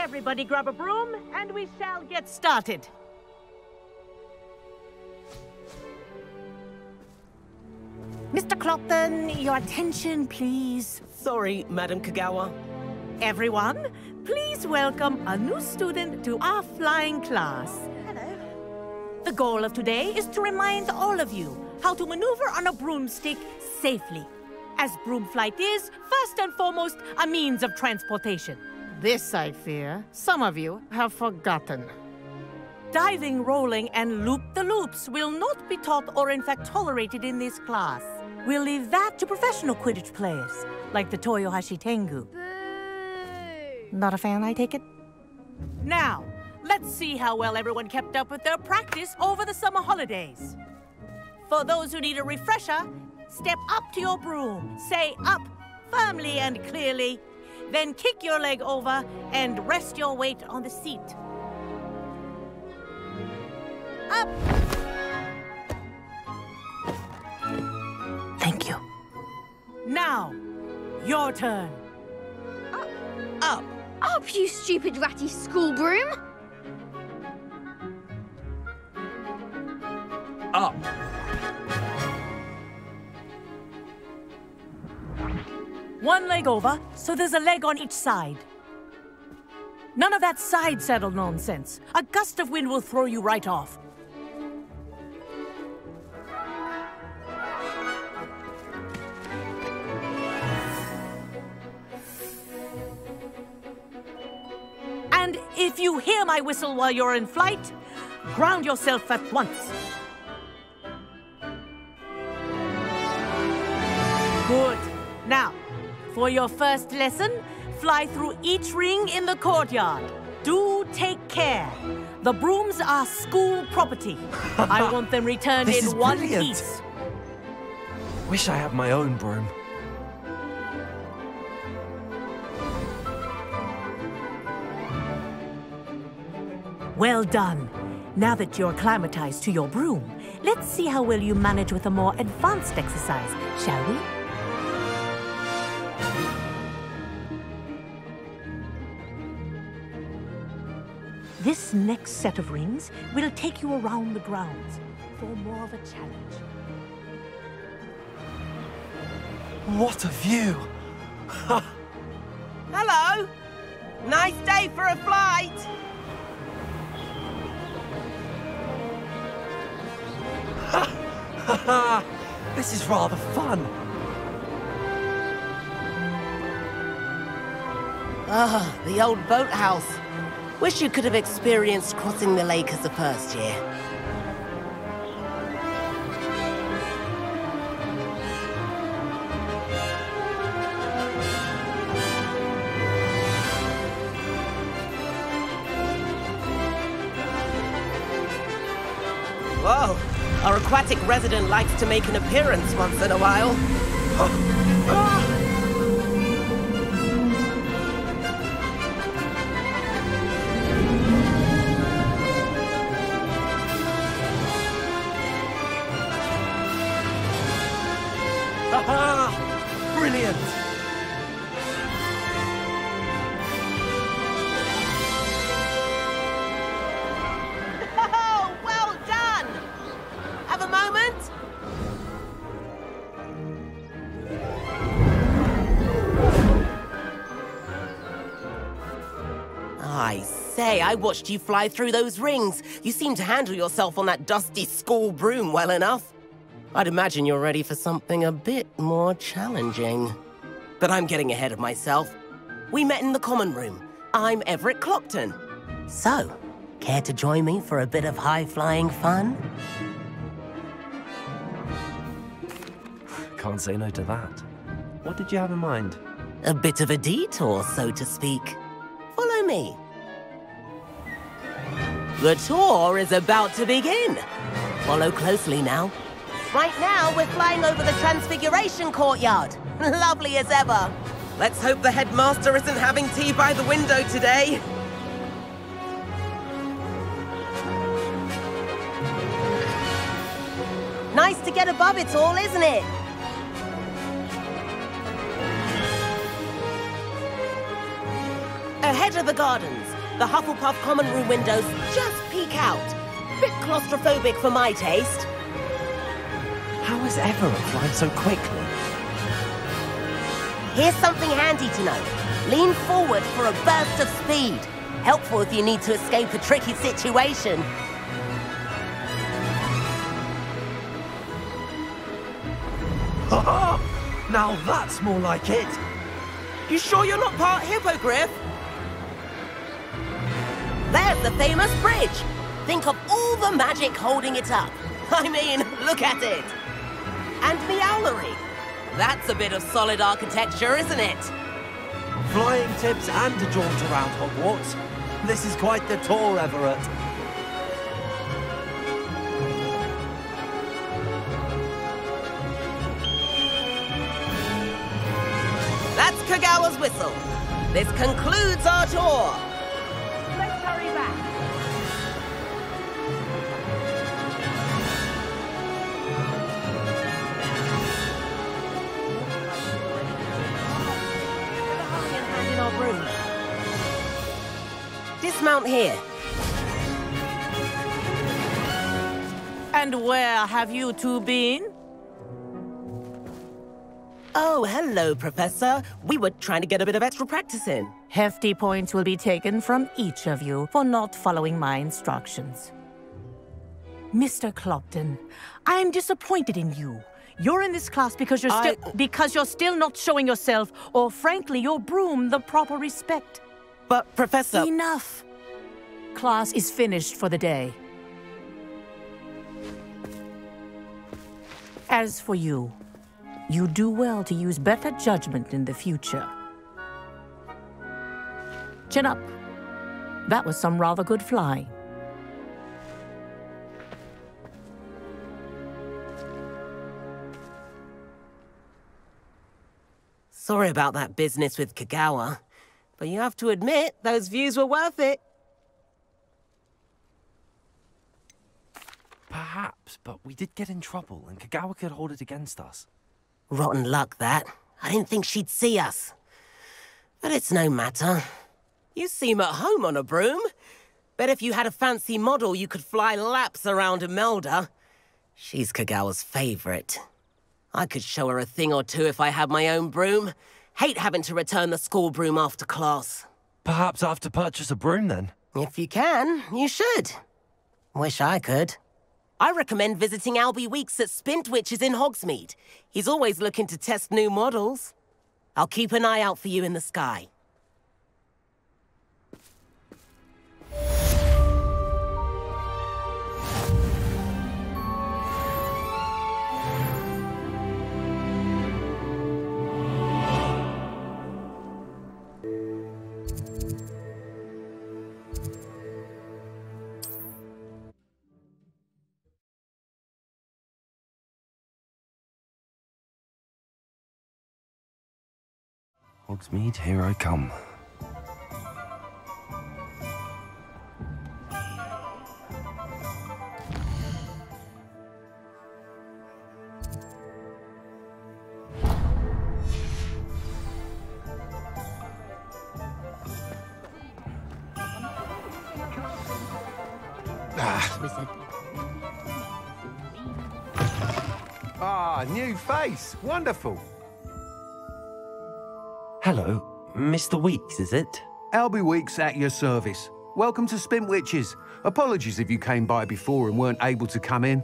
Everybody grab a broom, and we shall get started. Mr. Clopton, your attention, please. Sorry, Madam Kagawa. Everyone, please welcome a new student to our flying class. Hello. The goal of today is to remind all of you how to maneuver on a broomstick safely, as broom flight is, first and foremost, a means of transportation. This, I fear, some of you have forgotten. Diving, rolling, and loop-the-loops will not be taught or in fact tolerated in this class. We'll leave that to professional Quidditch players, like the Toyohashi Tengu. Boo! Not a fan, I take it? Now, let's see how well everyone kept up with their practice over the summer holidays. For those who need a refresher, step up to your broom, say up firmly and clearly, then kick your leg over and rest your weight on the seat. Up! Thank you. Now, your turn. Up. Up, you stupid ratty school broom! Up. One leg over, so there's a leg on each side. None of that side saddle nonsense. A gust of wind will throw you right off. And if you hear my whistle while you're in flight, ground yourself at once. Good. Now, for your first lesson, fly through each ring in the courtyard. Do take care. The brooms are school property. I want them returned in one piece. Wish I had my own broom. Well done. Now that you're acclimatized to your broom, let's see how well you manage with a more advanced exercise, shall we? This next set of rings will take you around the grounds for more of a challenge. What a view! Hello. Nice day for a flight. This is rather fun. Ah, the old boathouse. Wish you could have experienced crossing the lake as a first year. Whoa, our aquatic resident likes to make an appearance once in a while. Brilliant! Oh, well done! Have a moment? I say, I watched you fly through those rings. You seem to handle yourself on that dusty school broom well enough. I'd imagine you're ready for something a bit more challenging. But I'm getting ahead of myself. We met in the common room. I'm Everett Clopton. So, care to join me for a bit of high-flying fun? Can't say no to that. What did you have in mind? A bit of a detour, so to speak. Follow me. The tour is about to begin. Follow closely now. Right now, we're flying over the Transfiguration Courtyard. Lovely as ever. Let's hope the headmaster isn't having tea by the window today. Nice to get above it all, isn't it? Ahead of the gardens, The Hufflepuff common room windows just peek out. Bit claustrophobic for my taste. How is Everett flying so quickly? Here's something handy to know. Lean forward for a burst of speed. Helpful if you need to escape a tricky situation. Ha-ha! Now that's more like it. You sure you're not part hippogriff? There's the famous bridge. Think of all the magic holding it up. I mean, look at it. And the owlery. That's a bit of solid architecture, isn't it? Flying tips and a jaunt around Hogwarts. This is quite the tour, Everett. That's Kagawa's whistle. This concludes our tour. Let's hurry back. Hand in our broom. Dismount here. And where have you two been? Oh, hello, Professor. We were trying to get a bit of extra practice in. Hefty points will be taken from each of you for not following my instructions. Mr. Clopton, I'm disappointed in you. You're in this class because you're still not showing yourself, or frankly, your broom, the proper respect. But, Professor... Enough. Class is finished for the day. As for you, you do well to use better judgment in the future. Chin up. That was some rather good flying. Sorry about that business with Kagawa, but you have to admit, those views were worth it. Perhaps, but we did get in trouble, and Kagawa could hold it against us. Rotten luck, that. I didn't think she'd see us. But it's no matter. You seem at home on a broom. Bet if you had a fancy model, you could fly laps around Imelda. She's Kagawa's favorite. I could show her a thing or two if I had my own broom. Hate having to return the school broom after class. Perhaps I have to purchase a broom, then? If you can, you should. Wish I could. I recommend visiting Albie Weeks at Spintwitches in Hogsmeade. He's always looking to test new models. I'll keep an eye out for you in the sky. Hogsmeade, here I come. Ah, new face. Wonderful. Hello, Mr. Weeks, is it? Albie Weeks at your service. Welcome to Spintwitches. Apologies if you came by before and weren't able to come in.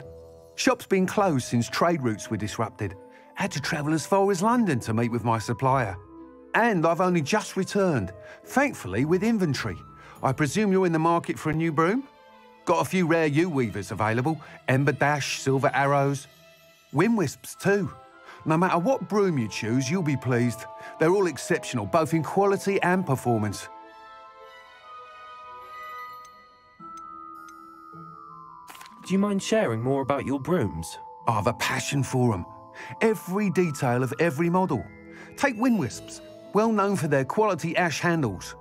Shop's been closed since trade routes were disrupted. Had to travel as far as London to meet with my supplier. And I've only just returned, thankfully with inventory. I presume you're in the market for a new broom? Got a few rare U-weavers available. Ember Dash, Silver Arrows. Wind Wisps too. No matter what broom you choose, you'll be pleased. They're all exceptional, both in quality and performance. Do you mind sharing more about your brooms? I have a passion for them. Every detail of every model. Take Wind Wisps, well known for their quality ash handles.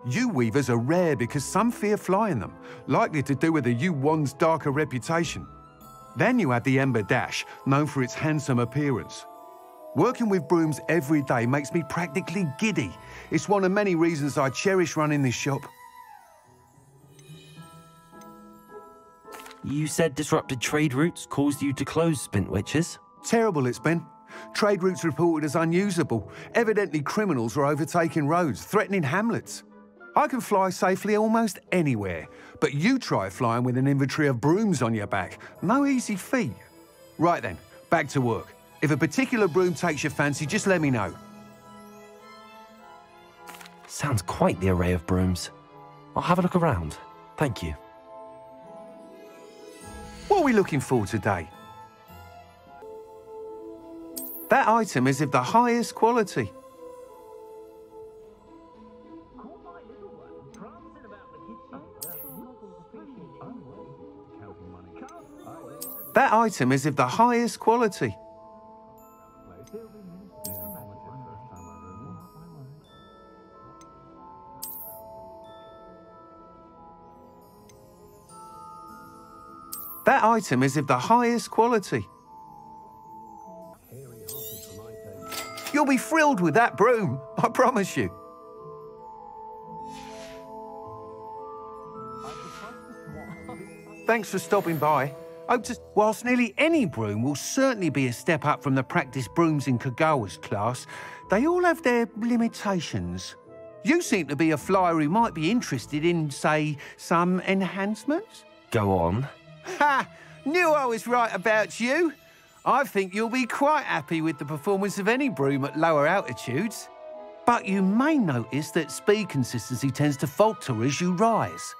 U-weavers are rare because some fear flying them, likely to do with the U-wand's darker reputation. Then you have the Ember Dash, known for its handsome appearance. Working with brooms every day makes me practically giddy. It's one of many reasons I cherish running this shop. You said disrupted trade routes caused you to close Spintwitches? Terrible it's been. Trade routes reported as unusable. Evidently criminals are overtaking roads, threatening hamlets. I can fly safely almost anywhere, but you try flying with an inventory of brooms on your back. No easy feat. Right then, back to work. If a particular broom takes your fancy, just let me know. Sounds quite the array of brooms. I'll have a look around. Thank you. What are we looking for today? That item is of the highest quality. That item is of the highest quality. That item is of the highest quality. You'll be thrilled with that broom, I promise you. Thanks for stopping by. Whilst nearly any broom will certainly be a step up from the practice brooms in Kagawa's class, they all have their limitations. You seem to be a flyer who might be interested in, say, some enhancements? Go on. Ha! Knew I was right about you. I think you'll be quite happy with the performance of any broom at lower altitudes. But you may notice that speed consistency tends to falter as you rise.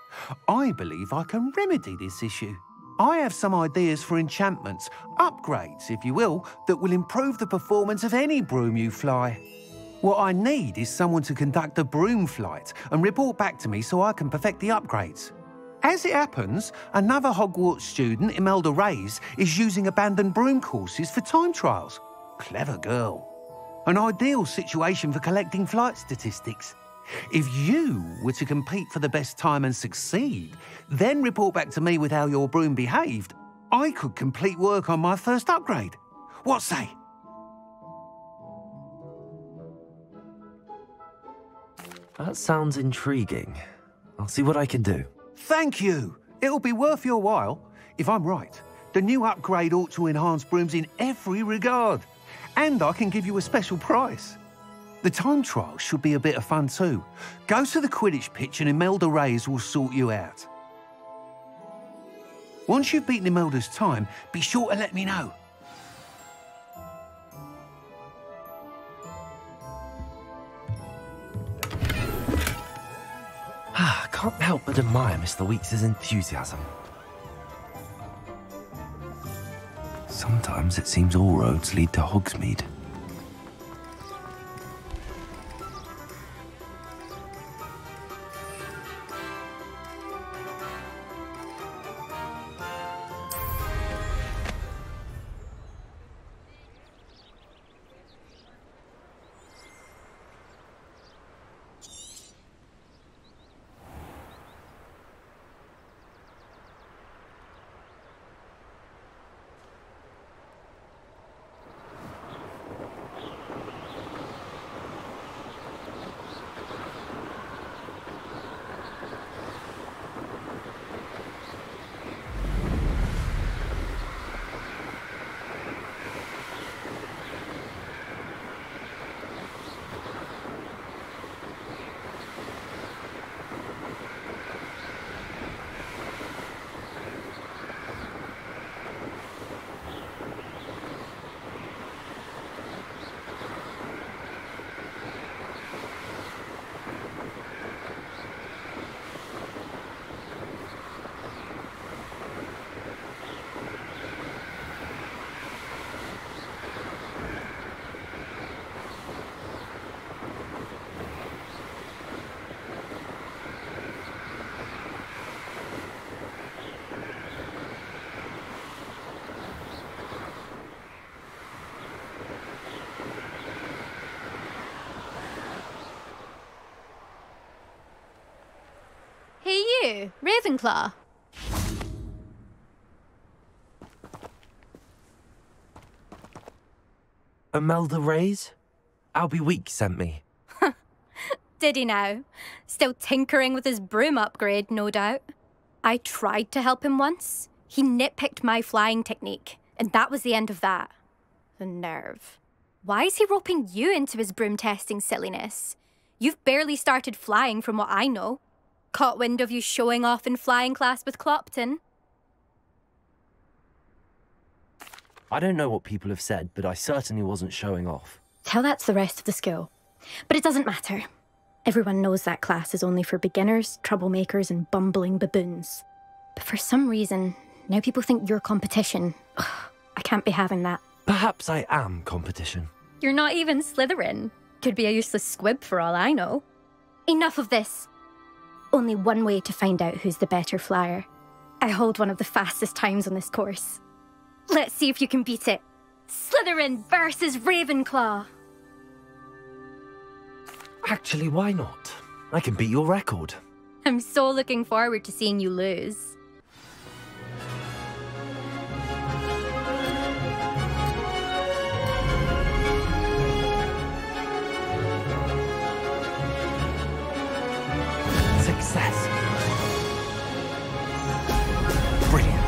I believe I can remedy this issue. I have some ideas for enchantments, upgrades, if you will, that will improve the performance of any broom you fly. What I need is someone to conduct a broom flight and report back to me so I can perfect the upgrades. As it happens, another Hogwarts student, Imelda Reyes, is using abandoned broom courses for time trials. Clever girl. An ideal situation for collecting flight statistics. If you were to compete for the best time and succeed, then report back to me with how your broom behaved, I could complete work on my first upgrade. What say? That sounds intriguing. I'll see what I can do. Thank you. It'll be worth your while. If I'm right, the new upgrade ought to enhance brooms in every regard. And I can give you a special price. The time trial should be a bit of fun too. Go to the Quidditch pitch and Imelda Reyes will sort you out. Once you've beaten Imelda's time, be sure to let me know. I can't help but admire Mr. Weeks' enthusiasm. Sometimes it seems all roads lead to Hogsmeade. Hey you, Ravenclaw. Imelda Reyes? Albie Weeks sent me. Did he now? Still tinkering with his broom upgrade, no doubt. I tried to help him once. He nitpicked my flying technique, and that was the end of that. The nerve. Why is he roping you into his broom testing silliness? You've barely started flying from what I know. Caught wind of you showing off in flying class with Clopton. I don't know what people have said, but I certainly wasn't showing off. Tell that to the rest of the school. But it doesn't matter. Everyone knows that class is only for beginners, troublemakers, and bumbling baboons. But for some reason, now people think you're competition. Ugh, I can't be having that. Perhaps I am competition. You're not even Slytherin. Could be a useless squib for all I know. Enough of this. Only one way to find out who's the better flyer. I hold one of the fastest times on this course. Let's see if you can beat it. Slytherin versus Ravenclaw. Actually, why not? I can beat your record. I'm so looking forward to seeing you lose. Success. Brilliant.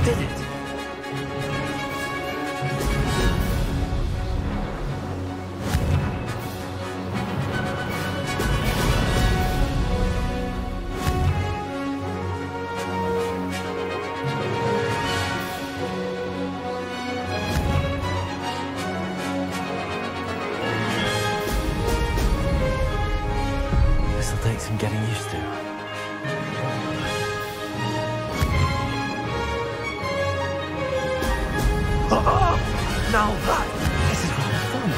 Did it. This'll take some getting used to. Now this is rather fun.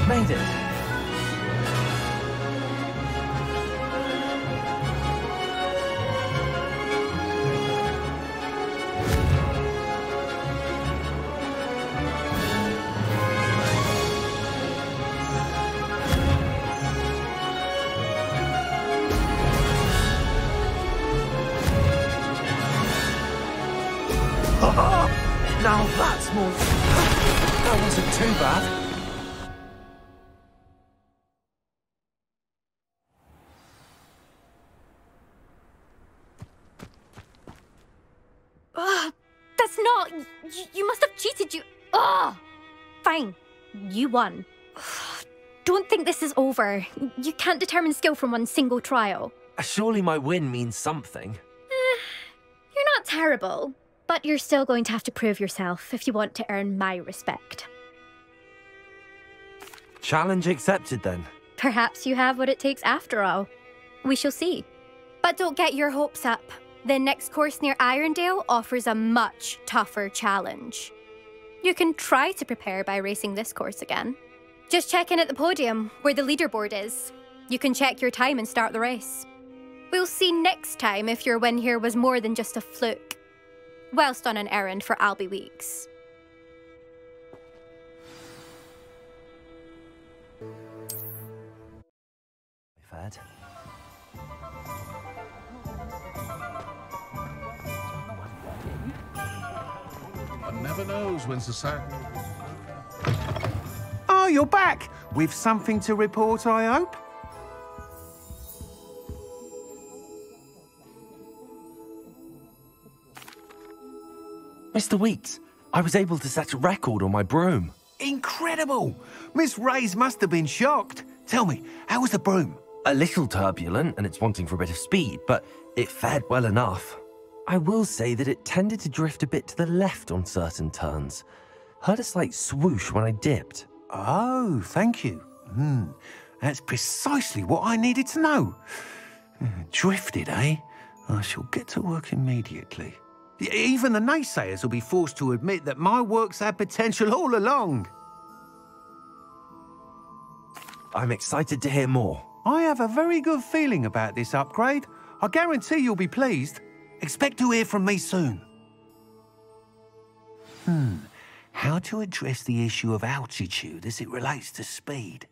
Made it. Now that's more... That wasn't too bad. That's not... You must have cheated, you... Ugh! Fine. You won. Don't think this is over. You can't determine skill from one single trial. Surely my win means something. You're not terrible, but you're still going to have to prove yourself if you want to earn my respect. Challenge accepted, then. Perhaps you have what it takes after all. We shall see. But don't get your hopes up. The next course near Irondale offers a much tougher challenge. You can try to prepare by racing this course again. Just check in at the podium, where the leaderboard is. You can check your time and start the race. We'll see next time if your win here was more than just a fluke, whilst on an errand for Albie Weeks. Fed. One never knows when society... Oh, you're back! With something to report, I hope? Mr. Weeks, I was able to set a record on my broom. Incredible! Miss Reyes must have been shocked. Tell me, how was the broom? A little turbulent, and it's wanting for a bit of speed, but it fared well enough. I will say that it tended to drift a bit to the left on certain turns. Heard a slight swoosh when I dipped. Oh, thank you. That's precisely what I needed to know. Drifted, eh? I shall get to work immediately. Even the naysayers will be forced to admit that my work's had potential all along. I'm excited to hear more. I have a very good feeling about this upgrade. I guarantee you'll be pleased. Expect to hear from me soon. How to address the issue of altitude as it relates to speed?